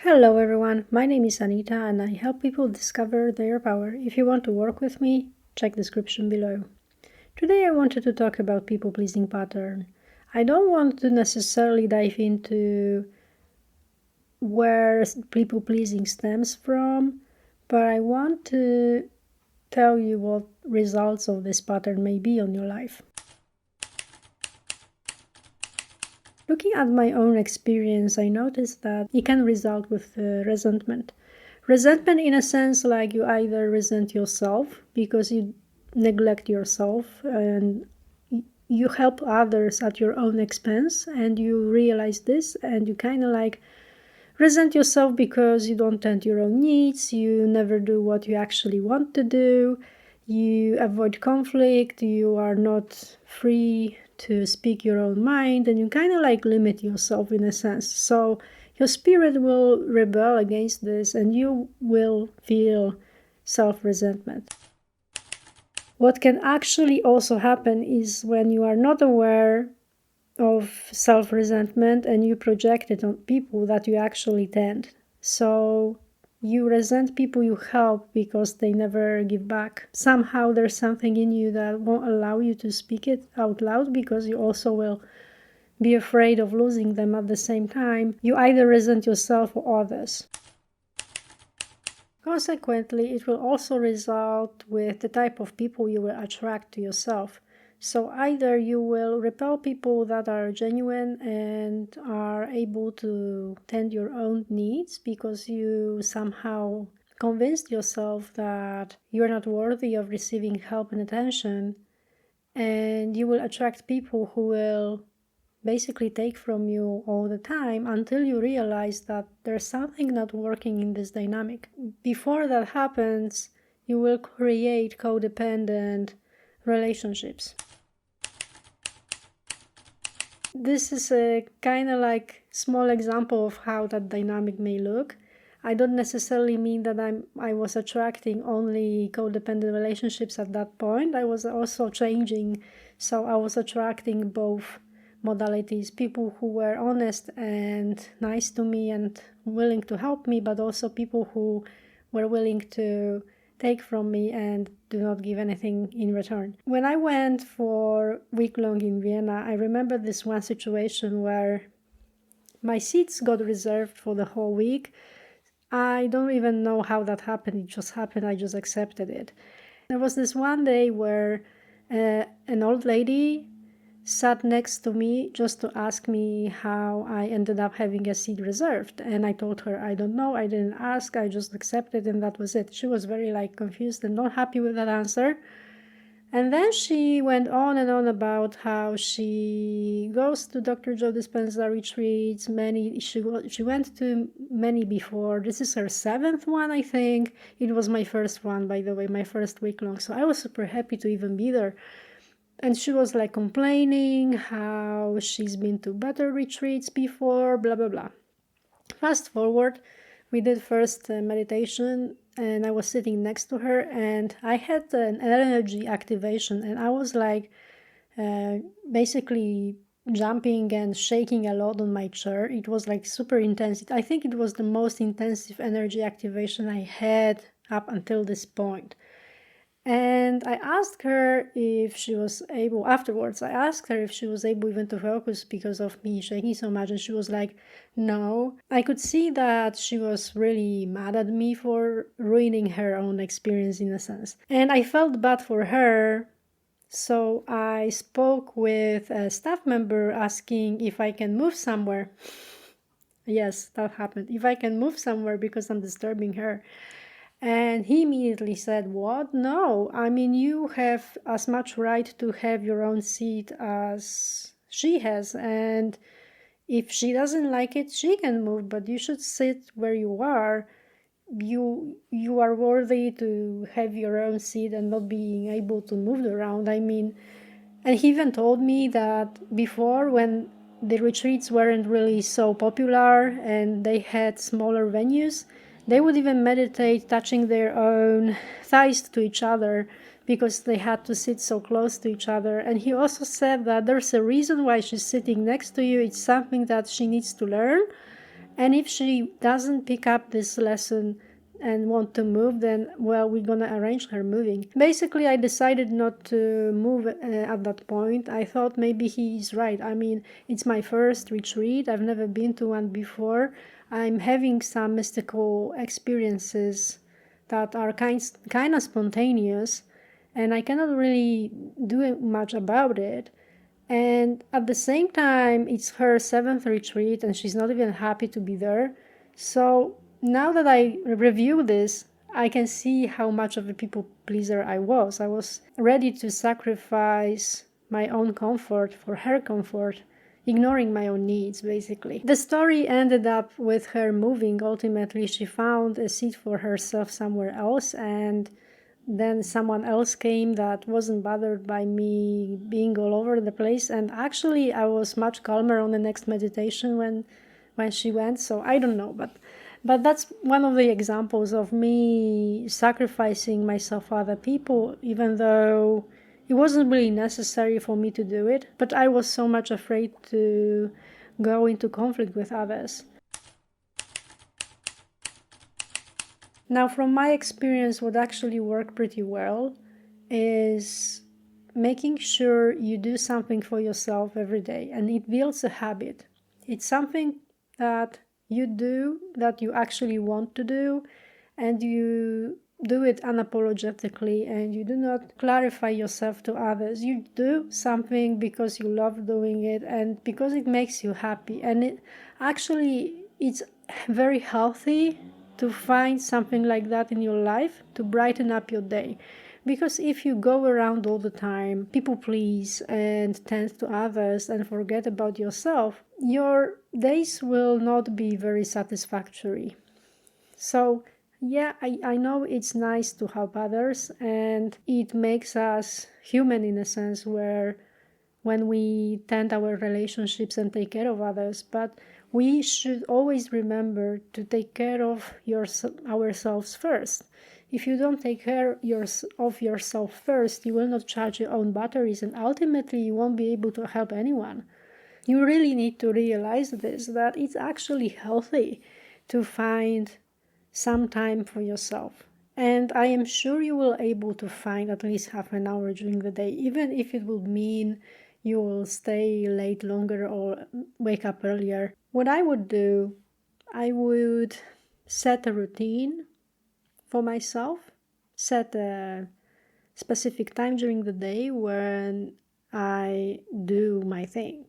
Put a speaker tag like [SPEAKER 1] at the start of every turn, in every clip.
[SPEAKER 1] Hello everyone, my name is Anita and I help people discover their power. If you want to work with me, check description below. Today I wanted to talk about people-pleasing pattern. I don't want to necessarily dive into where people-pleasing stems from, but I want to tell you what results of this pattern may be on your life. Looking at my own experience, I noticed that it can result with resentment. Resentment in a sense like you either resent yourself because you neglect yourself and you help others at your own expense and you realize this and you kind of like resent yourself because you don't tend your own needs, you never do what you actually want to do, you avoid conflict, you are not free to speak your own mind, and you kind of like limit yourself in a sense. So your spirit will rebel against this and you will feel self-resentment. What can actually also happen is when you are not aware of self-resentment and you project it on people that you actually tend. So you resent people you help because they never give back. Somehow there's something in you that won't allow you to speak it out loud because you also will be afraid of losing them at the same time. You either resent yourself or others. Consequently, it will also result with the type of people you will attract to yourself. So either you will repel people that are genuine and are able to tend your own needs because you somehow convinced yourself that you're not worthy of receiving help and attention, and you will attract people who will basically take from you all the time until you realize that there's something not working in this dynamic. Before that happens, you will create codependent relationships. This is a kind of like small example of how that dynamic may look. I don't necessarily mean that I was attracting only codependent relationships at that point. I was also changing, so I was attracting both modalities, people who were honest and nice to me and willing to help me, but also people who were willing to take from me and do not give anything in return. When I went for a week long in Vienna, I remember this one situation where my seats got reserved for the whole week. I don't even know how that happened. It just happened. I just accepted it. There was this one day where an old lady sat next to me just to ask me how I ended up having a seat reserved. And I told her, I don't know, I didn't ask, I just accepted, and that was it. She was very confused and not happy with that answer. And then she went on and on about how she goes to Dr. Joe Dispenza retreats. She went to many before. This is her 7th one, I think. It was my first one, by the way, my first week long. So I was super happy to even be there. And she was complaining how she's been to better retreats before, blah, blah, blah. Fast forward, we did first meditation and I was sitting next to her and I had an energy activation and I was basically jumping and shaking a lot on my chair. It was super intense. I think it was the most intensive energy activation I had up until this point. And I asked her if she was able, afterwards, I asked her if she was able even to focus because of me shaking so much. And she was like, no. I could see that she was really mad at me for ruining her own experience in a sense. And I felt bad for her. So I spoke with a staff member asking if I can move somewhere. Yes, that happened. If I can move somewhere because I'm disturbing her. And he immediately said, what? No, I mean, you have as much right to have your own seat as she has. And if she doesn't like it, she can move, but you should sit where you are. You are worthy to have your own seat and not being able to move around. I mean, and he even told me that before, when the retreats weren't really so popular and they had smaller venues, they would even meditate touching their own thighs to each other because they had to sit so close to each other. And he also said that there's a reason why she's sitting next to you. It's something that she needs to learn. And if she doesn't pick up this lesson and want to move, then, well, we're gonna arrange her moving. Basically, I decided not to move at that point. I thought maybe he's right. I mean, it's my first retreat. I've never been to one before. I'm having some mystical experiences that are kind of spontaneous, and I cannot really do much about it. And at the same time, it's her 7th retreat and she's not even happy to be there. So now that I review this, I can see how much of a people pleaser I was. I was ready to sacrifice my own comfort for her comfort, ignoring my own needs, basically. The story ended up with her moving. Ultimately, she found a seat for herself somewhere else, and then someone else came that wasn't bothered by me being all over the place. And actually, I was much calmer on the next meditation when she went. So I don't know, but that's one of the examples of me sacrificing myself for other people, even though it wasn't really necessary for me to do it. But I was so much afraid to go into conflict with others. Now, from my experience, what actually worked pretty well is making sure you do something for yourself every day, and it builds a habit. It's something that you do, that you actually want to do, and you do it unapologetically, and you do not clarify yourself to others. You do something because you love doing it and because it makes you happy. And it's very healthy to find something like that in your life to brighten up your day. Because if you go around all the time, people please and tend to others and forget about yourself, your days will not be very satisfactory. So yeah, I know it's nice to help others, and it makes us human in a sense, where when we tend our relationships and take care of others, but we should always remember to take care of ourselves first. If you don't take care of yourself first, you will not charge your own batteries, and ultimately you won't be able to help anyone. You really need to realize this, that it's actually healthy to find some time for yourself. And I am sure you will able to find at least half an hour during the day, even if it will mean you will stay late longer or wake up earlier. What I would do, I would set a routine for myself, set a specific time during the day when I do my thing.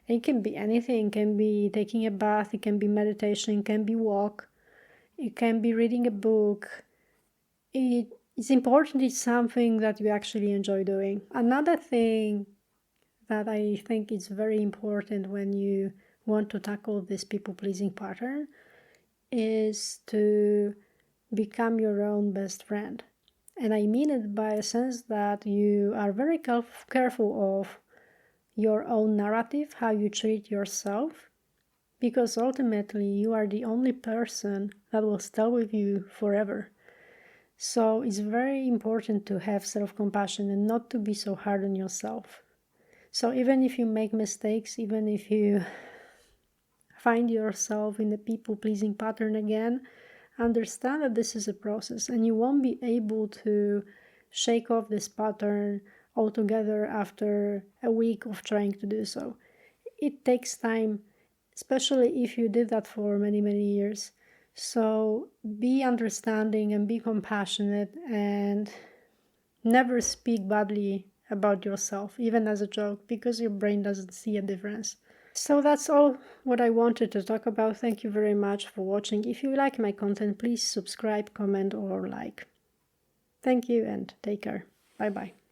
[SPEAKER 1] It can be anything. It can be taking a bath, it can be meditation, it can be walk, it can be reading a book. It's important it's something that you actually enjoy doing. Another thing that I think is very important when you want to tackle this people-pleasing pattern is to become your own best friend. And I mean it by a sense that you are very careful of your own narrative, how you treat yourself, because ultimately you are the only person that will stay with you forever. So it's very important to have self-compassion and not to be so hard on yourself. So even if you make mistakes, even if you find yourself in the people-pleasing pattern again, understand that this is a process and you won't be able to shake off this pattern altogether after a week of trying to do so. It takes time, especially if you did that for many, many years. So be understanding and be compassionate and never speak badly about yourself, even as a joke, because your brain doesn't see a difference. So that's all what I wanted to talk about. Thank you very much for watching. If you like my content, please subscribe, comment, or like. Thank you and take care. Bye-bye.